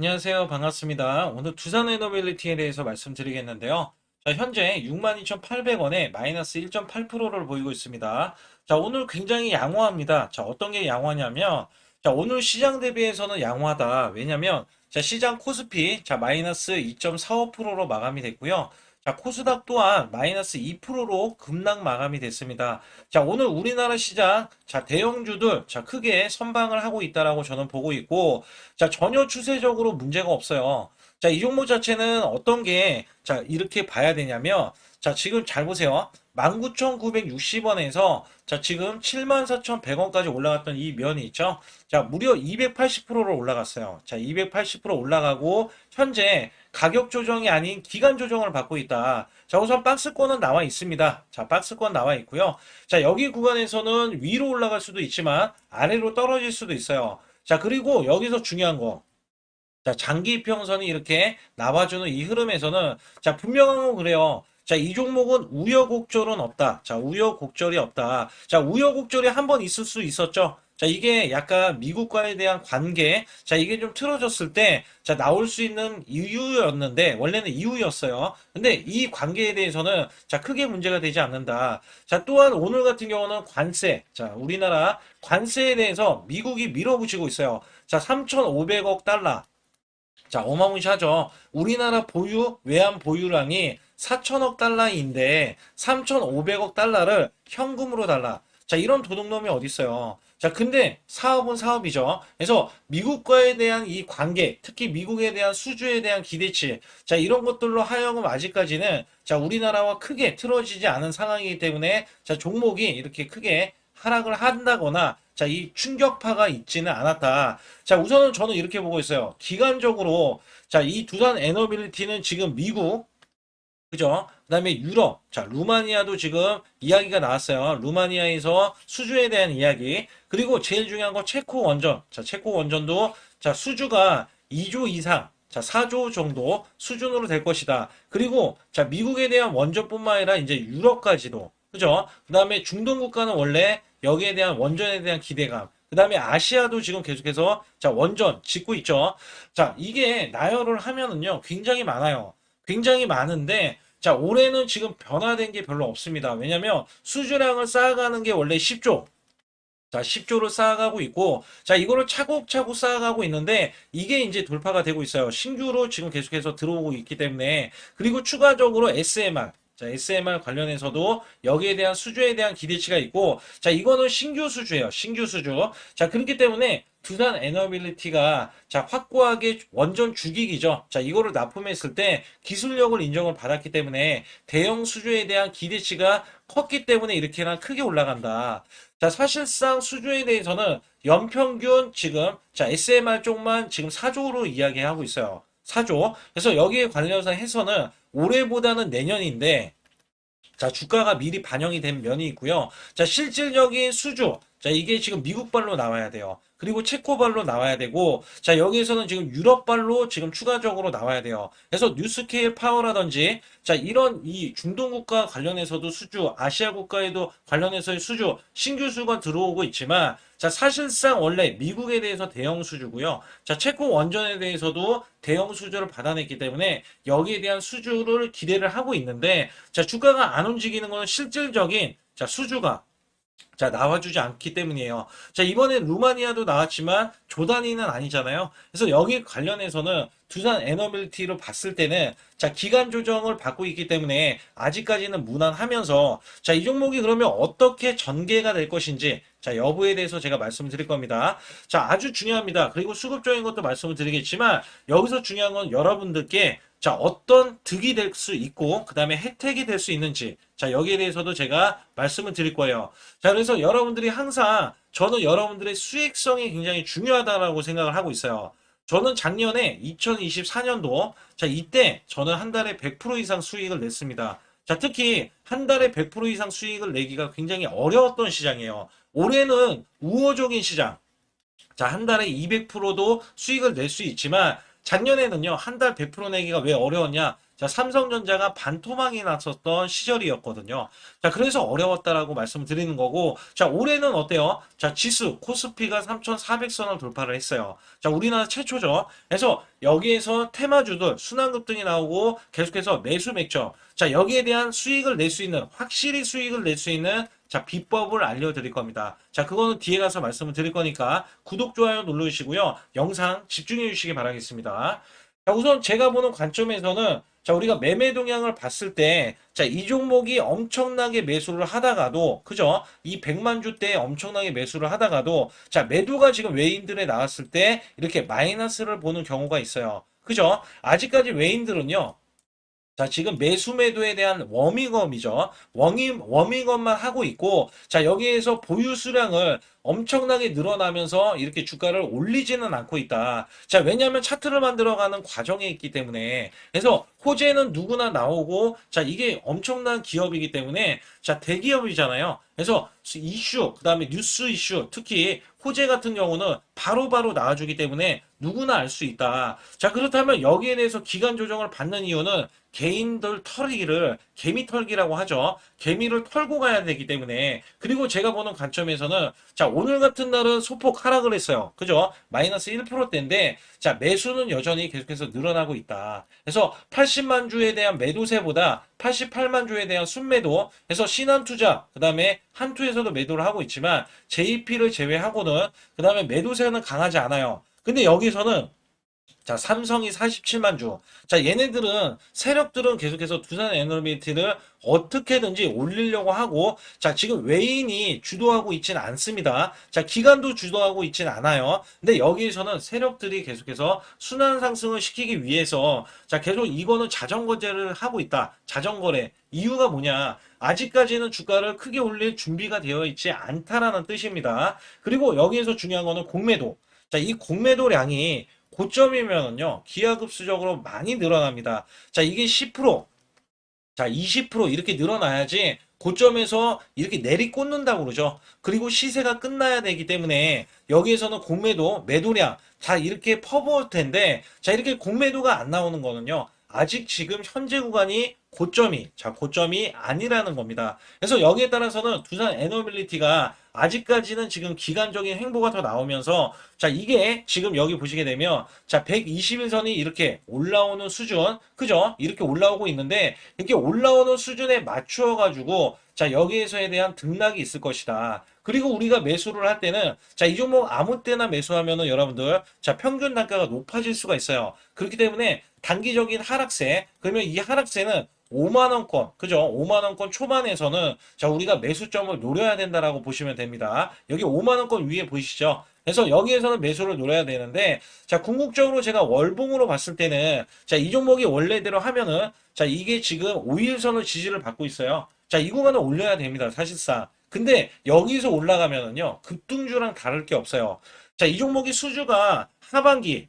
안녕하세요. 반갑습니다. 오늘 두산 에너빌리티에 대해서 말씀드리겠는데요. 자, 현재 62,800원에 마이너스 1.8%를 보이고 있습니다. 자, 오늘 굉장히 양호합니다. 자, 어떤 게 양호하냐면, 자, 오늘 시장 대비해서는 양호하다. 왜냐면, 자, 시장 코스피, 자, 마이너스 2.45%로 마감이 됐고요. 자, 코스닥 또한 마이너스 2%로 급락 마감이 됐습니다. 자, 오늘 우리나라 시장, 자, 대형주들, 자, 크게 선방을 하고 있다라고 저는 보고 있고, 자, 전혀 추세적으로 문제가 없어요. 자, 이 종목 자체는 어떤 게, 자, 이렇게 봐야 되냐면, 자, 지금 잘 보세요. 19,960원에서, 자, 지금 74,100원까지 올라갔던 이 면이 있죠. 자, 무려 280%로 올라갔어요. 자, 280% 올라가고, 현재 가격 조정이 아닌 기간 조정을 받고 있다. 자, 우선 박스권은 나와 있습니다. 자, 박스권 나와 있고요. 자, 여기 구간에서는 위로 올라갈 수도 있지만, 아래로 떨어질 수도 있어요. 자, 그리고 여기서 중요한 거. 자, 장기 이평선이 이렇게 나와주는 이 흐름에서는, 자, 분명한 건 그래요. 자, 이 종목은 우여곡절은 없다. 자, 우여곡절이 없다. 자, 우여곡절이 한 번 있을 수 있었죠. 자, 이게 약간 미국과에 대한 관계, 자, 이게 좀 틀어졌을 때, 자, 나올 수 있는 이유였는데, 원래는 이유였어요. 근데 이 관계에 대해서는, 자, 크게 문제가 되지 않는다. 자, 또한 오늘 같은 경우는 관세, 자, 우리나라 관세에 대해서 미국이 밀어붙이고 있어요. 자, 3,500억 달러. 자, 어마무시하죠. 우리나라 외환 보유량이 4천억 달러인데 3,500억 달러를 현금으로 달라. 자, 이런 도둑놈이 어디 있어요. 자, 근데 사업은 사업이죠. 그래서 미국과에 대한 이 관계, 특히 미국에 대한 수주에 대한 기대치, 자, 이런 것들로 하여금 아직까지는 자, 우리나라와 크게 틀어지지 않은 상황이기 때문에 자, 종목이 이렇게 크게 하락을 한다거나 자, 이 충격파가 있지는 않았다. 자, 우선은 저는 이렇게 보고 있어요. 기간적으로, 자, 이 두산 에너빌리티는 지금 미국, 그죠? 그 다음에 유럽, 자, 루마니아도 지금 이야기가 나왔어요. 루마니아에서 수주에 대한 이야기. 그리고 제일 중요한 건 체코 원전. 자, 체코 원전도, 자, 수주가 2조 이상, 자, 4조 정도 수준으로 될 것이다. 그리고, 자, 미국에 대한 원전뿐만 아니라 이제 유럽까지도, 그죠? 그 다음에 중동 국가는 원래 여기에 대한 원전에 대한 기대감. 그 다음에 아시아도 지금 계속해서, 자, 원전 짓고 있죠. 자, 이게 나열을 하면은요, 굉장히 많아요. 굉장히 많은데, 자, 올해는 지금 변화된 게 별로 없습니다. 왜냐면 수주량을 쌓아가는 게 원래 10조. 자, 10조를 쌓아가고 있고, 자, 이거를 차곡차곡 쌓아가고 있는데, 이게 이제 돌파가 되고 있어요. 신규로 지금 계속해서 들어오고 있기 때문에, 그리고 추가적으로 SMR, 자, SMR 관련해서도 여기에 대한 수주에 대한 기대치가 있고, 자, 이거는 신규 수주예요. 신규 수주. 자, 그렇기 때문에 두산 에너빌리티가 자, 확고하게 원전 주기기죠. 자, 이거를 납품했을 때 기술력을 인정을 받았기 때문에 대형 수주에 대한 기대치가 컸기 때문에 이렇게나 크게 올라간다. 자, 사실상 수주에 대해서는 연평균 지금, 자, SMR 쪽만 지금 4조로 이야기하고 있어요. 4조. 그래서 여기에 관련해서 해서는 올해보다는 내년인데, 자, 주가가 미리 반영이 된 면이 있고요. 자, 실질적인 수주. 자, 이게 지금 미국발로 나와야 돼요. 그리고 체코발로 나와야 되고, 자, 여기에서는 지금 유럽발로 지금 추가적으로 나와야 돼요. 그래서 뉴스케일 파워라든지, 자, 이런 이 중동 국가 관련해서도 수주, 아시아 국가에도 관련해서의 수주, 신규 수가 들어오고 있지만, 자, 사실상 원래 미국에 대해서 대형 수주고요. 자, 체코 원전에 대해서도 대형 수주를 받아냈기 때문에 여기에 대한 수주를 기대를 하고 있는데, 자, 주가가 안 움직이는 것은 실질적인, 자, 수주가 자, 나와주지 않기 때문이에요. 자, 이번에 루마니아도 나왔지만 조 단위는 아니잖아요. 그래서 여기 관련해서는 두산 에너빌리티로 봤을 때는 자, 기간 조정을 받고 있기 때문에 아직까지는 무난하면서 자, 이 종목이 그러면 어떻게 전개가 될 것인지 자, 여부에 대해서 제가 말씀을 드릴 겁니다. 자, 아주 중요합니다. 그리고 수급적인 것도 말씀을 드리겠지만 여기서 중요한 건 여러분들께 자, 어떤 득이 될 수 있고, 그 다음에 혜택이 될 수 있는지, 자, 여기에 대해서도 제가 말씀을 드릴 거예요. 자, 그래서 여러분들이 항상, 저는 여러분들의 수익성이 굉장히 중요하다라고 생각을 하고 있어요. 저는 작년에 2024년도, 자, 이때 저는 한 달에 100% 이상 수익을 냈습니다. 자, 특히 한 달에 100% 이상 수익을 내기가 굉장히 어려웠던 시장이에요. 올해는 우호적인 시장, 자, 한 달에 200%도 수익을 낼 수 있지만 작년에는요, 한 달 100% 내기가 왜 어려웠냐? 자, 삼성전자가 반토막이 났었던 시절이었거든요. 자, 그래서 어려웠다라고 말씀드리는 거고, 자, 올해는 어때요? 자, 지수, 코스피가 3,400선을 돌파를 했어요. 자, 우리나라 최초죠. 그래서 여기에서 테마주들, 순환급등이 나오고 계속해서 매수 맥점. 자, 여기에 대한 수익을 낼 수 있는, 확실히 수익을 낼 수 있는 자, 비법을 알려드릴 겁니다. 자, 그거는 뒤에 가서 말씀을 드릴 거니까 구독, 좋아요 눌러주시고요. 영상 집중해 주시기 바라겠습니다. 자, 우선 제가 보는 관점에서는 자, 우리가 매매 동향을 봤을 때, 자, 이 종목이 엄청나게 매수를 하다가도, 그죠? 이 100만 주대에 엄청나게 매수를 하다가도, 자, 매도가 지금 외인들에 나왔을 때, 이렇게 마이너스를 보는 경우가 있어요. 그죠? 아직까지 외인들은요, 자, 지금 매수 매도에 대한 워밍업이죠. 워밍업만 하고 있고, 자, 여기에서 보유 수량을 엄청나게 늘어나면서 이렇게 주가를 올리지는 않고 있다. 자, 왜냐하면 차트를 만들어가는 과정에 있기 때문에. 그래서 호재는 누구나 나오고, 자, 이게 엄청난 기업이기 때문에, 자, 대기업이잖아요. 그래서 이슈, 그 다음에 뉴스 이슈, 특히 호재 같은 경우는 바로바로 나와주기 때문에 누구나 알 수 있다. 자, 그렇다면 여기에 대해서 기간 조정을 받는 이유는 개인들 털기를 개미 털기라고 하죠. 개미를 털고 가야 되기 때문에. 그리고 제가 보는 관점에서는 자, 오늘 같은 날은 소폭 하락을 했어요. 그죠? 마이너스 1%대인데 자, 매수는 여전히 계속해서 늘어나고 있다. 그래서 80만 주에 대한 매도세보다 88만 주에 대한 순매도 해서 신한투자 그다음에 한투에서도 매도를 하고 있지만 JP를 제외하고는 그다음에 매도세는 강하지 않아요. 근데 여기서는 자, 삼성이 47만 주. 자, 얘네들은, 세력들은 계속해서 두산 에너비티를 어떻게든지 올리려고 하고, 자, 지금 외인이 주도하고 있진 않습니다. 자, 기관도 주도하고 있진 않아요. 근데 여기에서는 세력들이 계속해서 순환 상승을 시키기 위해서, 자, 계속 이거는 자전거제를 하고 있다. 자전거래. 이유가 뭐냐? 아직까지는 주가를 크게 올릴 준비가 되어 있지 않다라는 뜻입니다. 그리고 여기에서 중요한 거는 공매도. 자, 이 공매도량이 고점이면은요, 기하급수적으로 많이 늘어납니다. 자, 이게 10%, 자, 20% 이렇게 늘어나야지 고점에서 이렇게 내리꽂는다고 그러죠. 그리고 시세가 끝나야 되기 때문에 여기에서는 공매도, 매도량, 자, 이렇게 퍼부을 텐데, 자, 이렇게 공매도가 안 나오는 거는요, 아직 지금 현재 구간이 고점이, 자, 고점이 아니라는 겁니다. 그래서 여기에 따라서는 두산 에너빌리티가 아직까지는 지금 기간적인 횡보가 더 나오면서 자, 이게 지금 여기 보시게 되면 자, 121선이 이렇게 올라오는 수준, 그죠? 이렇게 올라오고 있는데 이렇게 올라오는 수준에 맞추어 가지고 자, 여기에서에 대한 등락이 있을 것이다. 그리고 우리가 매수를 할 때는 자, 이 종목 아무 때나 매수하면은 여러분들 자, 평균 단가가 높아질 수가 있어요. 그렇기 때문에 단기적인 하락세, 그러면 이 하락세는 5만원권, 그죠? 5만원권 초반에서는 자, 우리가 매수점을 노려야 된다라고 보시면 됩니다. 여기 5만원권 위에 보이시죠? 그래서 여기에서는 매수를 노려야 되는데, 자, 궁극적으로 제가 월봉으로 봤을 때는, 자, 이 종목이 원래대로 하면은, 자, 이게 지금 5일선을 지지를 받고 있어요. 자, 이 구간을 올려야 됩니다, 사실상. 근데 여기서 올라가면은요, 급등주랑 다를 게 없어요. 자, 이 종목이 수주가 하반기,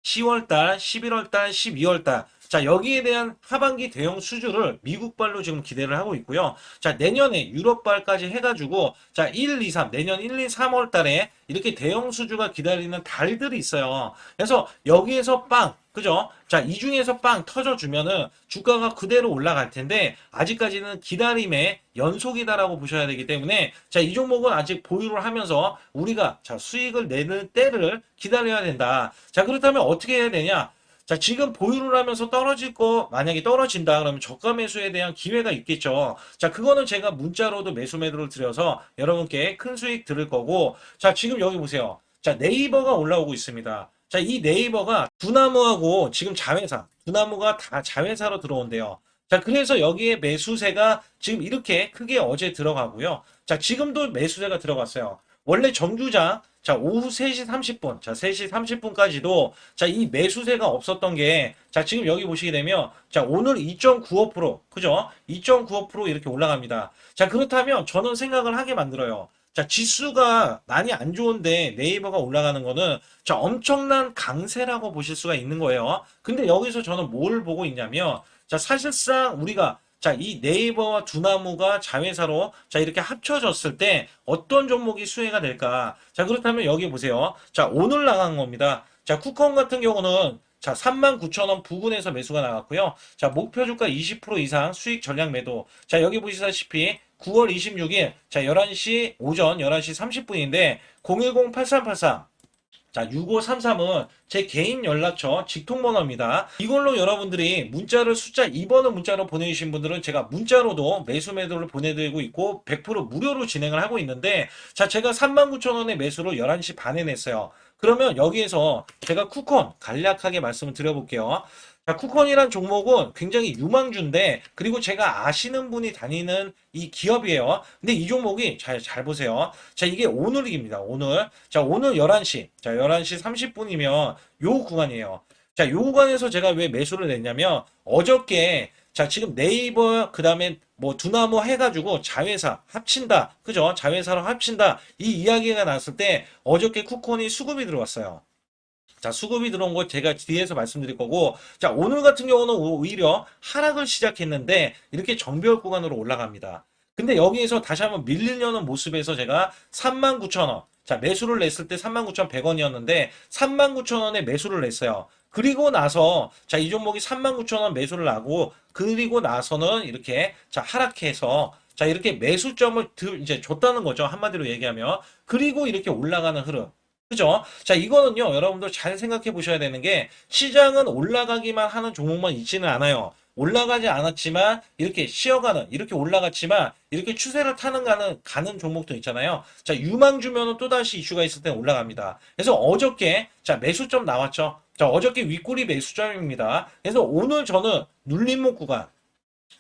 10월달, 11월달, 12월달. 자, 여기에 대한 하반기 대형 수주를 미국발로 지금 기대를 하고 있고요. 자, 내년에 유럽발까지 해가지고, 자, 1, 2, 3, 내년 1, 2, 3월 달에 이렇게 대형 수주가 기다리는 달들이 있어요. 그래서 여기에서 빵, 그죠? 자, 이 중에서 빵 터져주면은 주가가 그대로 올라갈 텐데, 아직까지는 기다림의 연속이다라고 보셔야 되기 때문에, 자, 이 종목은 아직 보유를 하면서 우리가, 자, 수익을 내는 때를 기다려야 된다. 자, 그렇다면 어떻게 해야 되냐? 자, 지금 보유를 하면서 떨어질 거, 만약에 떨어진다, 그러면 저가 매수에 대한 기회가 있겠죠. 자, 그거는 제가 문자로도 매수 매도를 드려서 여러분께 큰 수익 들을 거고, 자, 지금 여기 보세요. 자, 네이버가 올라오고 있습니다. 자, 이 네이버가 두나무하고 지금 자회사, 두나무가 다 자회사로 들어온대요. 자, 그래서 여기에 매수세가 지금 이렇게 크게 어제 들어가고요. 자, 지금도 매수세가 들어갔어요. 원래 정주장, 자, 오후 3시 30분, 자, 3시 30분까지도, 자, 이 매수세가 없었던 게, 자, 지금 여기 보시게 되면, 자, 오늘 2.95%, 그죠? 2.95% 이렇게 올라갑니다. 자, 그렇다면 저는 생각을 하게 만들어요. 자, 지수가 많이 안 좋은데 네이버가 올라가는 거는, 자, 엄청난 강세라고 보실 수가 있는 거예요. 근데 여기서 저는 뭘 보고 있냐면, 자, 사실상 우리가 자, 이 네이버와 두나무가 자회사로 자, 이렇게 합쳐졌을 때 어떤 종목이 수혜가 될까? 자, 그렇다면 여기 보세요. 자, 오늘 나간 겁니다. 자, 쿠팡 같은 경우는 자, 39,000원 부근에서 매수가 나왔고요. 자, 목표 주가 20% 이상 수익 전략 매도. 자, 여기 보시다시피 9월 26일, 자, 11시, 오전 11시 30분인데, 010-8383. 자, 6533은 제 개인 연락처 직통번호입니다. 이걸로 여러분들이 문자를 숫자 2번을 문자로 보내주신 분들은 제가 문자로도 매수 매도를 보내드리고 있고 100% 무료로 진행을 하고 있는데, 자, 제가 39,000원의 매수를 11시 반에 냈어요. 그러면 여기에서 제가 쿠폰 간략하게 말씀을 드려볼게요. 자, 쿠폰이란 종목은 굉장히 유망주인데, 그리고 제가 아시는 분이 다니는 이 기업이에요. 근데 이 종목이 잘 보세요. 자, 이게 오늘입니다. 오늘. 자, 오늘 11시. 자, 11시 30분이면 요 구간이에요. 자, 요 구간에서 제가 왜 매수를 냈냐면, 어저께, 자, 지금 네이버, 그 다음에 뭐 두나무 해가지고 자회사 합친다. 그죠? 자회사로 합친다. 이 이야기가 났을 때 어저께 쿠폰이 수급이 들어왔어요. 자, 수급이 들어온 거 제가 뒤에서 말씀드릴 거고, 자, 오늘 같은 경우는 오히려 하락을 시작했는데, 이렇게 정배열 구간으로 올라갑니다. 근데 여기에서 다시 한번 밀리려는 모습에서 제가 39,000원, 자, 매수를 냈을 때 39,100원이었는데, 39,000원에 매수를 냈어요. 그리고 나서, 자, 이 종목이 39,000원 매수를 하고, 그리고 나서는 이렇게, 자, 하락해서, 자, 이렇게 매수점을 이제 줬다는 거죠. 한마디로 얘기하면. 그리고 이렇게 올라가는 흐름. 그죠? 자, 이거는요, 여러분들 잘 생각해 보셔야 되는 게, 시장은 올라가기만 하는 종목만 있지는 않아요. 올라가지 않았지만, 이렇게 쉬어가는, 이렇게 올라갔지만, 이렇게 추세를 타는 가는 종목도 있잖아요. 자, 유망주면은 또다시 이슈가 있을 때 올라갑니다. 그래서 어저께, 자, 매수점 나왔죠? 자, 어저께 윗꼬리 매수점입니다. 그래서 오늘 저는 눌림목 구간,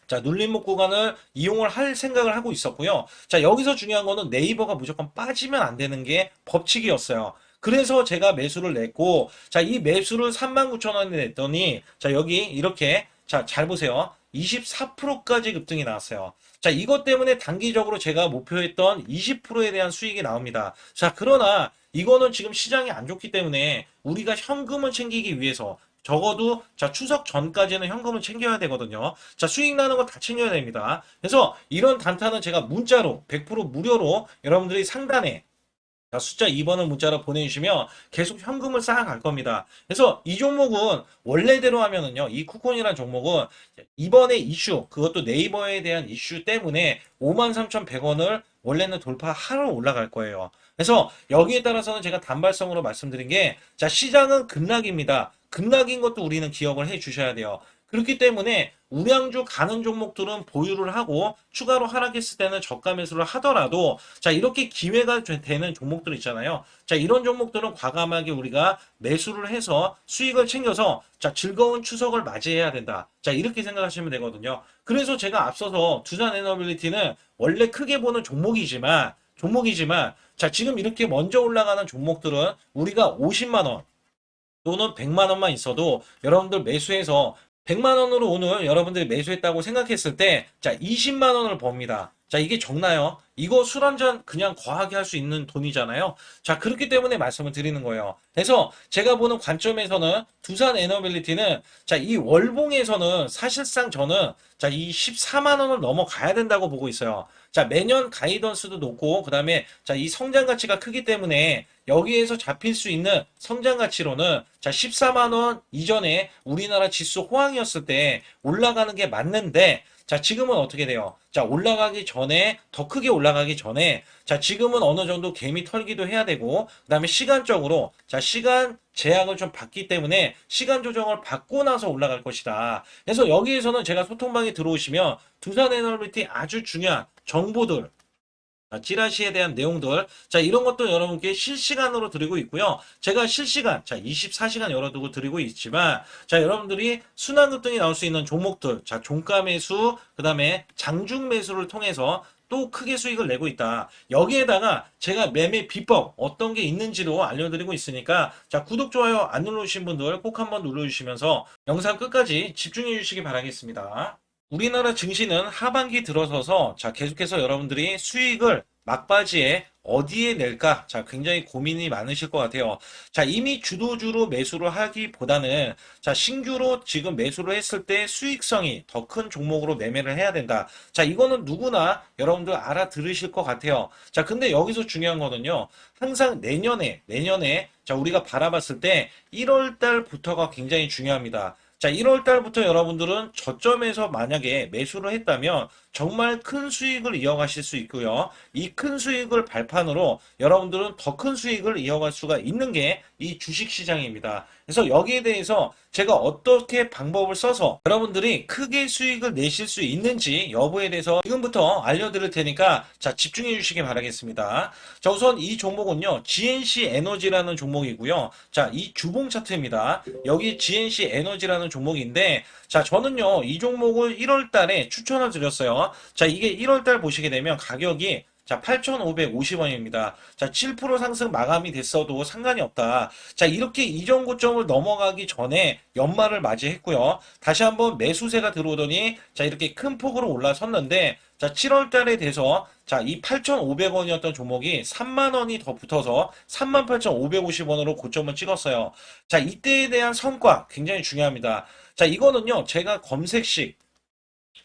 자, 눌림목 구간을 이용을 할 생각을 하고 있었고요. 자, 여기서 중요한 거는 네이버가 무조건 빠지면 안 되는 게 법칙이었어요. 그래서 제가 매수를 냈고, 자, 이 매수를 39,000원에 냈더니, 자, 여기 이렇게, 자, 잘 보세요. 24%까지 급등이 나왔어요. 자, 이것 때문에 단기적으로 제가 목표했던 20%에 대한 수익이 나옵니다. 자, 그러나 이거는 지금 시장이 안 좋기 때문에 우리가 현금을 챙기기 위해서 적어도 자 추석 전까지는 현금을 챙겨야 되거든요. 자, 수익 나는 거 다 챙겨야 됩니다. 그래서 이런 단타는 제가 문자로 100% 무료로 여러분들이 상단에 자, 숫자 2번을 문자로 보내주시면 계속 현금을 쌓아갈 겁니다. 그래서 이 종목은 원래대로 하면은요, 이 쿠폰이라는 종목은 이번에 이슈, 그것도 네이버에 대한 이슈 때문에 53,100원을 원래는 돌파하러 올라갈 거예요. 그래서 여기에 따라서는 제가 단발성으로 말씀드린 게, 자, 시장은 급락입니다. 급락인 것도 우리는 기억을 해 주셔야 돼요. 그렇기 때문에 우량주 가는 종목들은 보유를 하고 추가로 하락했을 때는 저가 매수를 하더라도 자, 이렇게 기회가 되는 종목들 있잖아요. 자, 이런 종목들은 과감하게 우리가 매수를 해서 수익을 챙겨서 자, 즐거운 추석을 맞이해야 된다. 자, 이렇게 생각하시면 되거든요. 그래서 제가 앞서서 두산에너빌리티는 원래 크게 보는 종목이지만 자, 지금 이렇게 먼저 올라가는 종목들은 우리가 50만 원 또는 100만 원만 있어도 여러분들 매수해서 100만 원으로 오늘 여러분들이 매수했다고 생각했을 때, 자, 20만 원을 법니다. 자, 이게 적나요? 이거 술 한 잔 그냥 거하게 할 수 있는 돈이잖아요. 자, 그렇기 때문에 말씀을 드리는 거예요. 그래서 제가 보는 관점에서는 두산 에너빌리티는 자, 이 월봉에서는 사실상 저는 자, 이 14만 원을 넘어가야 된다고 보고 있어요. 자, 매년 가이던스도 높고 그다음에 자, 이 성장 가치가 크기 때문에 여기에서 잡힐 수 있는 성장 가치로는 자, 14만 원 이전에 우리나라 지수 호황이었을 때 올라가는 게 맞는데 자, 지금은 어떻게 돼요? 자, 올라가기 전에, 더 크게 올라가기 전에, 자, 지금은 어느 정도 개미 털기도 해야 되고, 그 다음에 시간적으로, 자, 시간 제약을 좀 받기 때문에 시간 조정을 받고 나서 올라갈 것이다. 그래서 여기에서는 제가 소통방에 들어오시면 두산에너비티 아주 중요한 정보들, 찌라시에 대한 내용들, 자, 이런 것도 여러분께 실시간으로 드리고 있고요. 제가 실시간, 자, 24시간 열어두고 드리고 있지만, 자, 여러분들이 순환급등이 나올 수 있는 종목들, 자, 종가 매수, 그 다음에 장중 매수를 통해서 또 크게 수익을 내고 있다. 여기에다가 제가 매매 비법 어떤 게 있는지도 알려드리고 있으니까, 자, 구독, 좋아요 안 눌러주신 분들 꼭 한번 눌러주시면서 영상 끝까지 집중해 주시기 바라겠습니다. 우리나라 증시는 하반기 들어서서 자 계속해서 여러분들이 수익을 막바지에 어디에 낼까? 자, 굉장히 고민이 많으실 것 같아요. 자, 이미 주도주로 매수를 하기보다는 자, 신규로 지금 매수를 했을 때 수익성이 더 큰 종목으로 매매를 해야 된다. 자, 이거는 누구나 여러분들 알아들으실 것 같아요. 자, 근데 여기서 중요한 거는요. 항상 내년에 자, 우리가 바라봤을 때 1월 달부터가 굉장히 중요합니다. 자, 1월 달부터 여러분들은 저점에서 만약에 매수를 했다면 정말 큰 수익을 이어가실 수 있고요. 이 큰 수익을 발판으로 여러분들은 더 큰 수익을 이어갈 수가 있는 게 이 주식 시장입니다. 그래서 여기에 대해서 제가 어떻게 방법을 써서 여러분들이 크게 수익을 내실 수 있는지 여부에 대해서 지금부터 알려드릴 테니까 자, 집중해 주시기 바라겠습니다. 자, 우선 이 종목은요, GNC 에너지라는 종목이고요. 자, 이 주봉 차트입니다. 여기 GNC 에너지라는 종목인데, 자, 저는요, 이 종목을 1월 달에 추천을 드렸어요. 자, 이게 1월 달 보시게 되면 가격이 자, 8,550원입니다. 자, 7% 상승 마감이 됐어도 상관이 없다. 자, 이렇게 이전 고점을 넘어가기 전에 연말을 맞이했고요. 다시 한번 매수세가 들어오더니 자, 이렇게 큰 폭으로 올라섰는데 자, 7월 달에 돼서 자, 이 8,500원이었던 종목이 3만 원이 더 붙어서 38,550원으로 고점을 찍었어요. 자, 이때에 대한 성과 굉장히 중요합니다. 자, 이거는요, 제가 검색식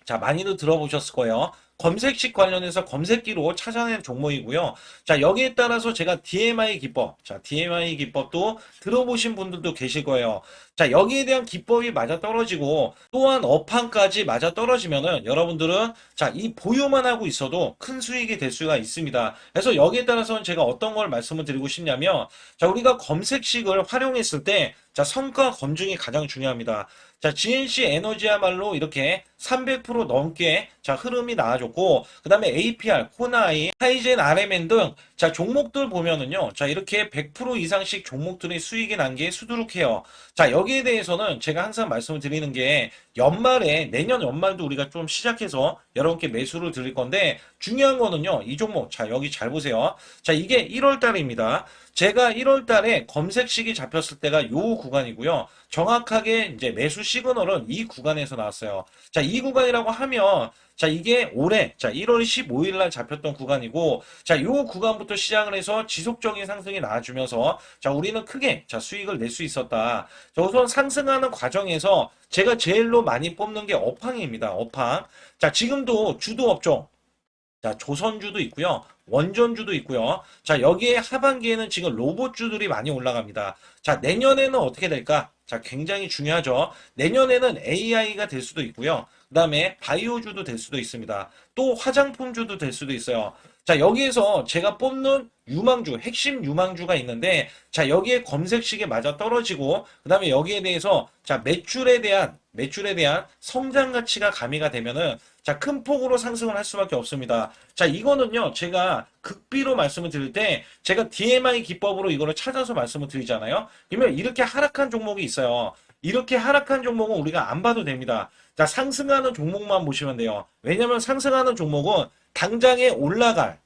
자, 많이들 들어보셨을 거예요. 검색식 관련해서 검색기로 찾아낸 종목이고요. 자, 여기에 따라서 제가 DMI 기법, 자, DMI 기법도 들어보신 분들도 계실 거예요. 자, 여기에 대한 기법이 맞아 떨어지고 또한 업황까지 맞아 떨어지면은 여러분들은 자, 이 보유만 하고 있어도 큰 수익이 될 수가 있습니다. 그래서 여기에 따라서는 제가 어떤 걸 말씀을 드리고 싶냐면 자, 우리가 검색식을 활용했을 때 자, 성과 검증이 가장 중요합니다. 자, GNC 에너지야말로 이렇게 300% 넘게 자, 흐름이 나와줬고, 그 다음에 APR, 코나이, 하이젠, RMN 등 자, 종목들 보면은요. 자, 이렇게 100% 이상씩 종목들의 수익이 난 게 수두룩해요. 자, 여기에 대해서는 제가 항상 말씀을 드리는 게 연말에, 내년 연말도 우리가 좀 시작해서 여러분께 매수를 드릴 건데, 중요한 거는요. 이 종목, 자, 여기 잘 보세요. 자, 이게 1월 달입니다. 제가 1월 달에 검색식이 잡혔을 때가 요 구간이고요. 정확하게 이제 매수 시그널은 이 구간에서 나왔어요. 자, 이 구간이라고 하면 자, 이게 올해 자, 1월 15일 날 잡혔던 구간이고 자, 요 구간부터 시작을 해서 지속적인 상승이 나와주면서 자, 우리는 크게 자, 수익을 낼 수 있었다. 자, 우선 상승하는 과정에서 제가 제일로 많이 뽑는 게 업황입니다. 업황. 자, 지금도 주도 업종 자, 조선주도 있고요. 원전주도 있고요. 자, 여기에 하반기에는 지금 로봇주들이 많이 올라갑니다. 자, 내년에는 어떻게 될까? 자, 굉장히 중요하죠. 내년에는 AI가 될 수도 있고요. 그 다음에 바이오주도 될 수도 있습니다. 또 화장품주도 될 수도 있어요. 자, 여기에서 제가 뽑는 유망주, 핵심 유망주가 있는데, 자, 여기에 검색식에 맞아 떨어지고, 그 다음에 여기에 대해서, 자, 매출에 대한 성장 가치가 가미가 되면은, 자, 큰 폭으로 상승을 할 수밖에 없습니다. 자, 이거는요, 제가 극비로 말씀을 드릴 때, 제가 DMI 기법으로 이거를 찾아서 말씀을 드리잖아요. 그러면 이렇게 하락한 종목이 있어요. 이렇게 하락한 종목은 우리가 안 봐도 됩니다. 자, 상승하는 종목만 보시면 돼요. 왜냐면 상승하는 종목은 당장에 올라갈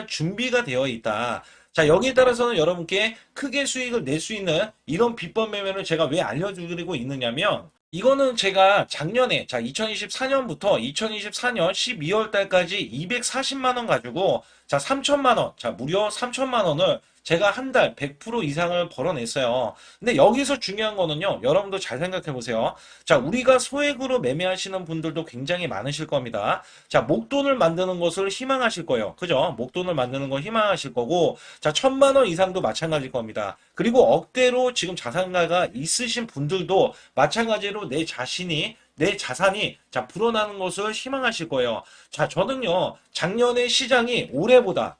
준비가 되어 있다. 자, 여기에 따라서는 여러분께 크게 수익을 낼 수 있는 이런 비법 매매를 제가 왜 알려드리고 있느냐면, 이거는 제가 작년에, 자, 2024년부터 2024년 12월 달까지 240만 원 가지고, 자, 3천만 원, 자, 무려 3천만 원을 제가 한 달 100% 이상을 벌어냈어요. 근데 여기서 중요한 거는요, 여러분도 잘 생각해 보세요. 자, 우리가 소액으로 매매하시는 분들도 굉장히 많으실 겁니다. 자, 목돈을 만드는 것을 희망하실 거예요. 그죠? 목돈을 만드는 걸 희망하실 거고, 자, 1,000만 원 이상도 마찬가지일 겁니다. 그리고 억대로 지금 자산가가 있으신 분들도 마찬가지로 내 자산이 자 불어나는 것을 희망하실 거예요. 자, 저는요 작년에 시장이 올해보다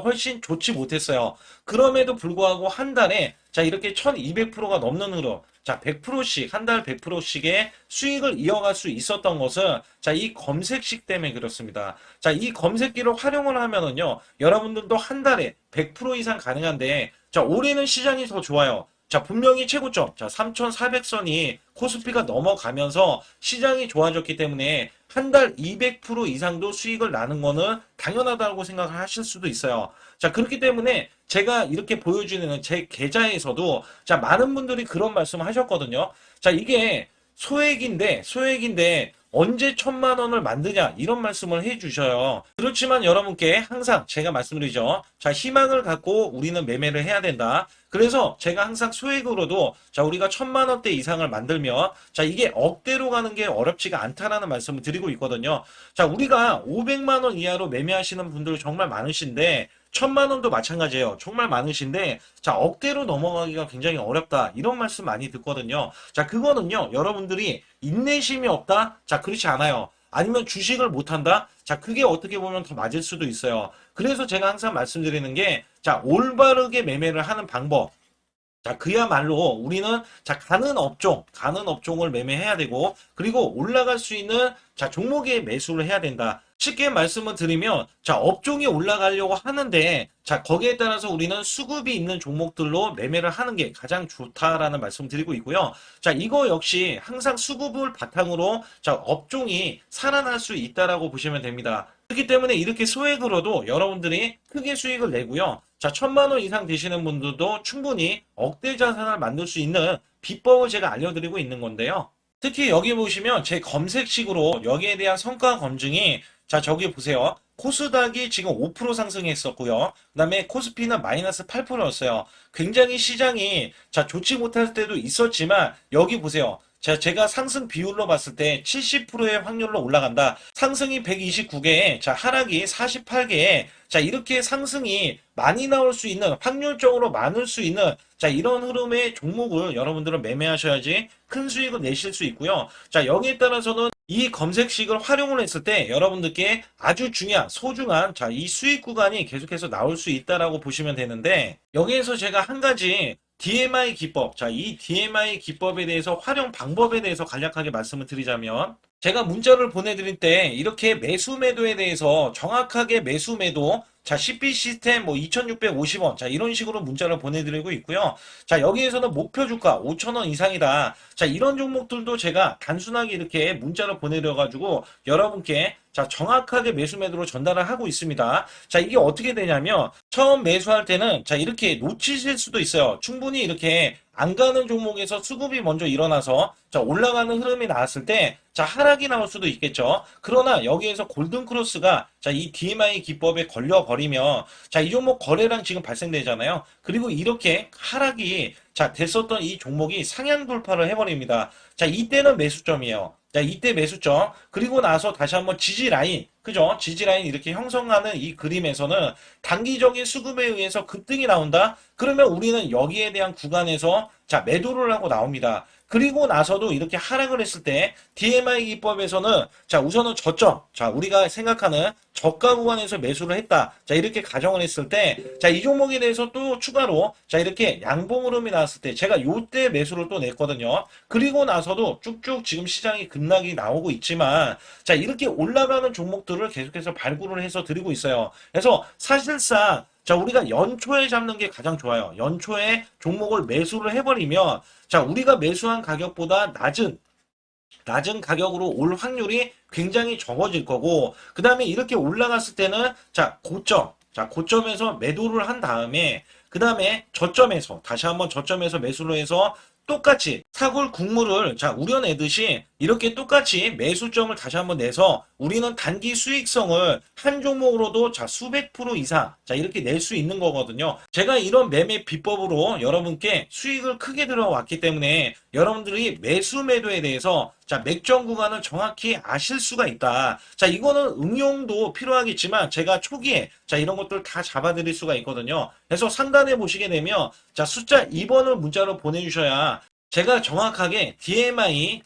훨씬 좋지 못했어요. 그럼에도 불구하고 한 달에 자 이렇게 1200%가 넘는 흐름, 자 100%씩 한 달 100%씩의 수익을 이어갈 수 있었던 것은 자 이 검색식 때문에 그렇습니다. 자, 이 검색기를 활용을 하면은요 여러분들도 한 달에 100% 이상 가능한데 자 올해는 시장이 더 좋아요. 자, 분명히 최고점, 자, 3,400선이 코스피가 넘어가면서 시장이 좋아졌기 때문에 한 달 200% 이상도 수익을 나는 거는 당연하다고 생각을 하실 수도 있어요. 자, 그렇기 때문에 제가 이렇게 보여주는 제 계좌에서도 자, 많은 분들이 그런 말씀을 하셨거든요. 자, 이게 소액인데 언제 1,000만 원을 만드냐 이런 말씀을 해주셔요. 그렇지만 여러분께 항상 제가 말씀드리죠. 자, 희망을 갖고 우리는 매매를 해야 된다. 그래서 제가 항상 소액으로도 자, 우리가 1,000만 원대 이상을 만들면 자, 이게 억대로 가는 게 어렵지가 않다라는 말씀을 드리고 있거든요. 자, 우리가 500만 원 이하로 매매하시는 분들 정말 많으신데 1,000만 원도 마찬가지예요. 정말 많으신데 자, 억대로 넘어가기가 굉장히 어렵다. 이런 말씀 많이 듣거든요. 자, 그거는요. 여러분들이 인내심이 없다? 자, 그렇지 않아요. 아니면 주식을 못한다? 자, 그게 어떻게 보면 더 맞을 수도 있어요. 그래서 제가 항상 말씀드리는 게 자, 올바르게 매매를 하는 방법. 자, 그야말로 우리는 자, 가는 업종을 매매해야 되고, 그리고 올라갈 수 있는 자, 종목에 매수를 해야 된다. 쉽게 말씀을 드리면, 자, 업종이 올라가려고 하는데, 자, 거기에 따라서 우리는 수급이 있는 종목들로 매매를 하는 게 가장 좋다라는 말씀 드리고 있고요. 자, 이거 역시 항상 수급을 바탕으로 자, 업종이 살아날 수 있다라고 보시면 됩니다. 그렇기 때문에 이렇게 소액으로도 여러분들이 크게 수익을 내고요. 자, 1,000만 원 이상 되시는 분들도 충분히 억대 자산을 만들 수 있는 비법을 제가 알려드리고 있는 건데요. 특히 여기 보시면 제 검색식으로 여기에 대한 성과 검증이 자, 저기 보세요. 코스닥이 지금 5% 상승했었고요. 그 다음에 코스피는 마이너스 8%였어요. 굉장히 시장이 자, 좋지 못할 때도 있었지만 여기 보세요. 자, 제가 상승 비율로 봤을 때 70%의 확률로 올라간다. 상승이 129개에, 자, 하락이 48개에, 자, 이렇게 상승이 많이 나올 수 있는, 확률적으로 많을 수 있는, 자, 이런 흐름의 종목을 여러분들은 매매하셔야지 큰 수익을 내실 수 있고요. 자, 여기에 따라서는 이 검색식을 활용을 했을 때 여러분들께 아주 중요한, 소중한, 자, 이 수익 구간이 계속해서 나올 수 있다라고 보시면 되는데, 여기에서 제가 한 가지 DMI 기법, 자, 이 DMI 기법에 대해서 활용 방법에 대해서 간략하게 말씀을 드리자면, 제가 문자를 보내드릴 때 이렇게 매수 매도에 대해서 정확하게 매수 매도, 자, CP 시스템 뭐 2,650원, 자, 이런 식으로 문자를 보내드리고 있고요. 자, 여기에서는 목표 주가 5,000원 이상이다. 자, 이런 종목들도 제가 단순하게 이렇게 문자를 보내드려가지고 여러분께 자, 정확하게 매수 매도로 전달을 하고 있습니다. 자, 이게 어떻게 되냐면 처음 매수할 때는 자, 이렇게 놓치실 수도 있어요. 충분히 이렇게 안 가는 종목에서 수급이 먼저 일어나서 자, 올라가는 흐름이 나왔을 때 자, 하락이 나올 수도 있겠죠. 그러나 여기에서 골든 크로스가 자, 이 DMI 기법에 걸려 버리면 자, 이 종목 거래량 지금 발생되잖아요. 그리고 이렇게 하락이 자, 됐었던 이 종목이 상향 돌파를 해버립니다. 자, 이때는 매수점이에요. 자, 이때 매수점. 그리고 나서 다시 한번 지지 라인. 그죠? 지지 라인 이렇게 형성하는 이 그림에서는 단기적인 수급에 의해서 급등이 나온다? 그러면 우리는 여기에 대한 구간에서 자, 매도를 하고 나옵니다. 그리고 나서도 이렇게 하락을 했을 때 DMI 기법에서는 자, 우선은 저점. 자, 우리가 생각하는 저가 구간에서 매수를 했다. 자, 이렇게 가정을 했을 때 자, 이 종목에 대해서 또 추가로 자, 이렇게 양봉 흐름이 나왔을 때 제가 요때 매수를 또 냈거든요. 그리고 나서도 쭉쭉 지금 시장이 급락이 나오고 있지만 자, 이렇게 올라가는 종목들을 계속해서 발굴을 해서 드리고 있어요. 그래서 사실상 자, 우리가 연초에 잡는 게 가장 좋아요. 연초에 종목을 매수를 해버리면 자, 우리가 매수한 가격보다 낮은 가격으로 올 확률이 굉장히 적어질 거고, 그 다음에 이렇게 올라갔을 때는 자, 고점에서 매도를 한 다음에 그 다음에 저점에서 다시 한번 저점에서 매수를 해서 똑같이 사골 국물을 자, 우려내듯이 이렇게 똑같이 매수점을 다시 한번 내서 우리는 단기 수익성을 한 종목으로도 자, 수백 프로 이상 자, 이렇게 낼 수 있는 거거든요. 제가 이런 매매 비법으로 여러분께 수익을 크게 들어왔기 때문에 여러분들이 매수 매도에 대해서 자, 맥점 구간을 정확히 아실 수가 있다. 자, 이거는 응용도 필요하겠지만 제가 초기에 자, 이런 것들 다 잡아드릴 수가 있거든요. 그래서 상단에 보시게 되면 자, 숫자 2번을 문자로 보내주셔야 제가 정확하게 DMI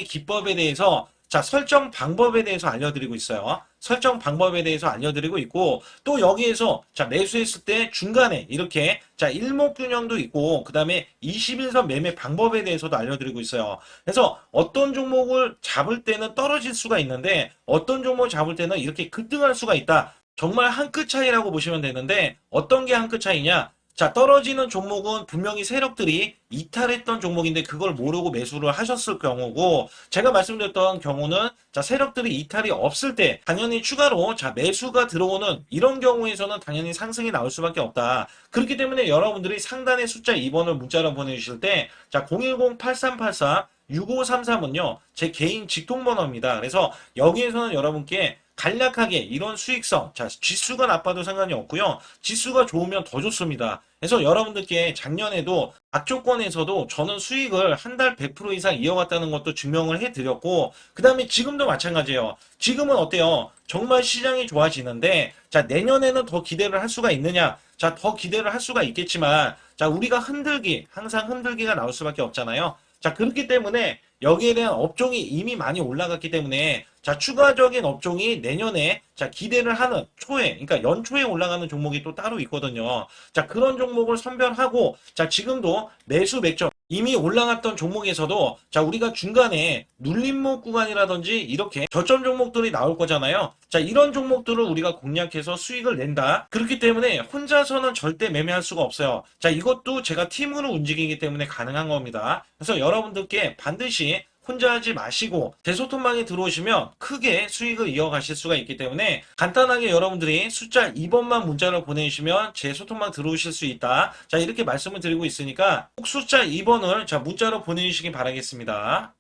기법에 대해서 자, 설정 방법에 대해서 알려드리고 있어요. 설정 방법에 대해서 알려드리고 있고, 또 여기에서 자, 매수했을 때 중간에 이렇게 자, 일목균형도 있고, 그 다음에 21선 매매 방법에 대해서도 알려드리고 있어요. 그래서 어떤 종목을 잡을 때는 떨어질 수가 있는데, 어떤 종목을 잡을 때는 이렇게 급등할 수가 있다. 정말 한 끗 차이라고 보시면 되는데, 어떤 게 한 끗 차이냐? 자, 떨어지는 종목은 분명히 세력들이 이탈했던 종목인데 그걸 모르고 매수를 하셨을 경우고, 제가 말씀드렸던 경우는 자, 세력들이 이탈이 없을 때 당연히 추가로 자, 매수가 들어오는 이런 경우에서는 당연히 상승이 나올 수밖에 없다. 그렇기 때문에 여러분들이 상단의 숫자 2번을 문자로 보내주실 때 자, 010-8384 6533은요, 제 개인 직통번호입니다. 그래서 여기에서는 여러분께 간략하게 이런 수익성, 자, 지수가 나빠도 상관이 없고요. 지수가 좋으면 더 좋습니다. 그래서 여러분들께 작년에도 악조건에서도 저는 수익을 한 달 100% 이상 이어갔다는 것도 증명을 해드렸고, 그 다음에 지금도 마찬가지예요. 지금은 어때요? 정말 시장이 좋아지는데, 자, 내년에는 더 기대를 할 수가 있느냐? 자, 더 기대를 할 수가 있겠지만, 자, 우리가 흔들기, 항상 흔들기가 나올 수밖에 없잖아요. 자, 그렇기 때문에 여기에 대한 업종이 이미 많이 올라갔기 때문에 자, 추가적인 업종이 내년에 자, 기대를 하는 초에, 그러니까 연초에 올라가는 종목이 또 따로 있거든요. 자, 그런 종목을 선별하고 자, 지금도 매수 맥점 이미 올라갔던 종목에서도 자, 우리가 중간에 눌림목 구간이라든지 이렇게 저점 종목들이 나올 거잖아요. 자, 이런 종목들을 우리가 공략해서 수익을 낸다. 그렇기 때문에 혼자서는 절대 매매할 수가 없어요. 자, 이것도 제가 팀으로 움직이기 때문에 가능한 겁니다. 그래서 여러분들께 반드시 혼자 하지 마시고 제 소통방에 들어오시면 크게 수익을 이어가실 수가 있기 때문에 간단하게 여러분들이 숫자 2번만 문자를 보내주시면 제 소통방 들어오실 수 있다. 자, 이렇게 말씀을 드리고 있으니까 꼭 숫자 2번을 자, 문자로 보내주시기 바라겠습니다.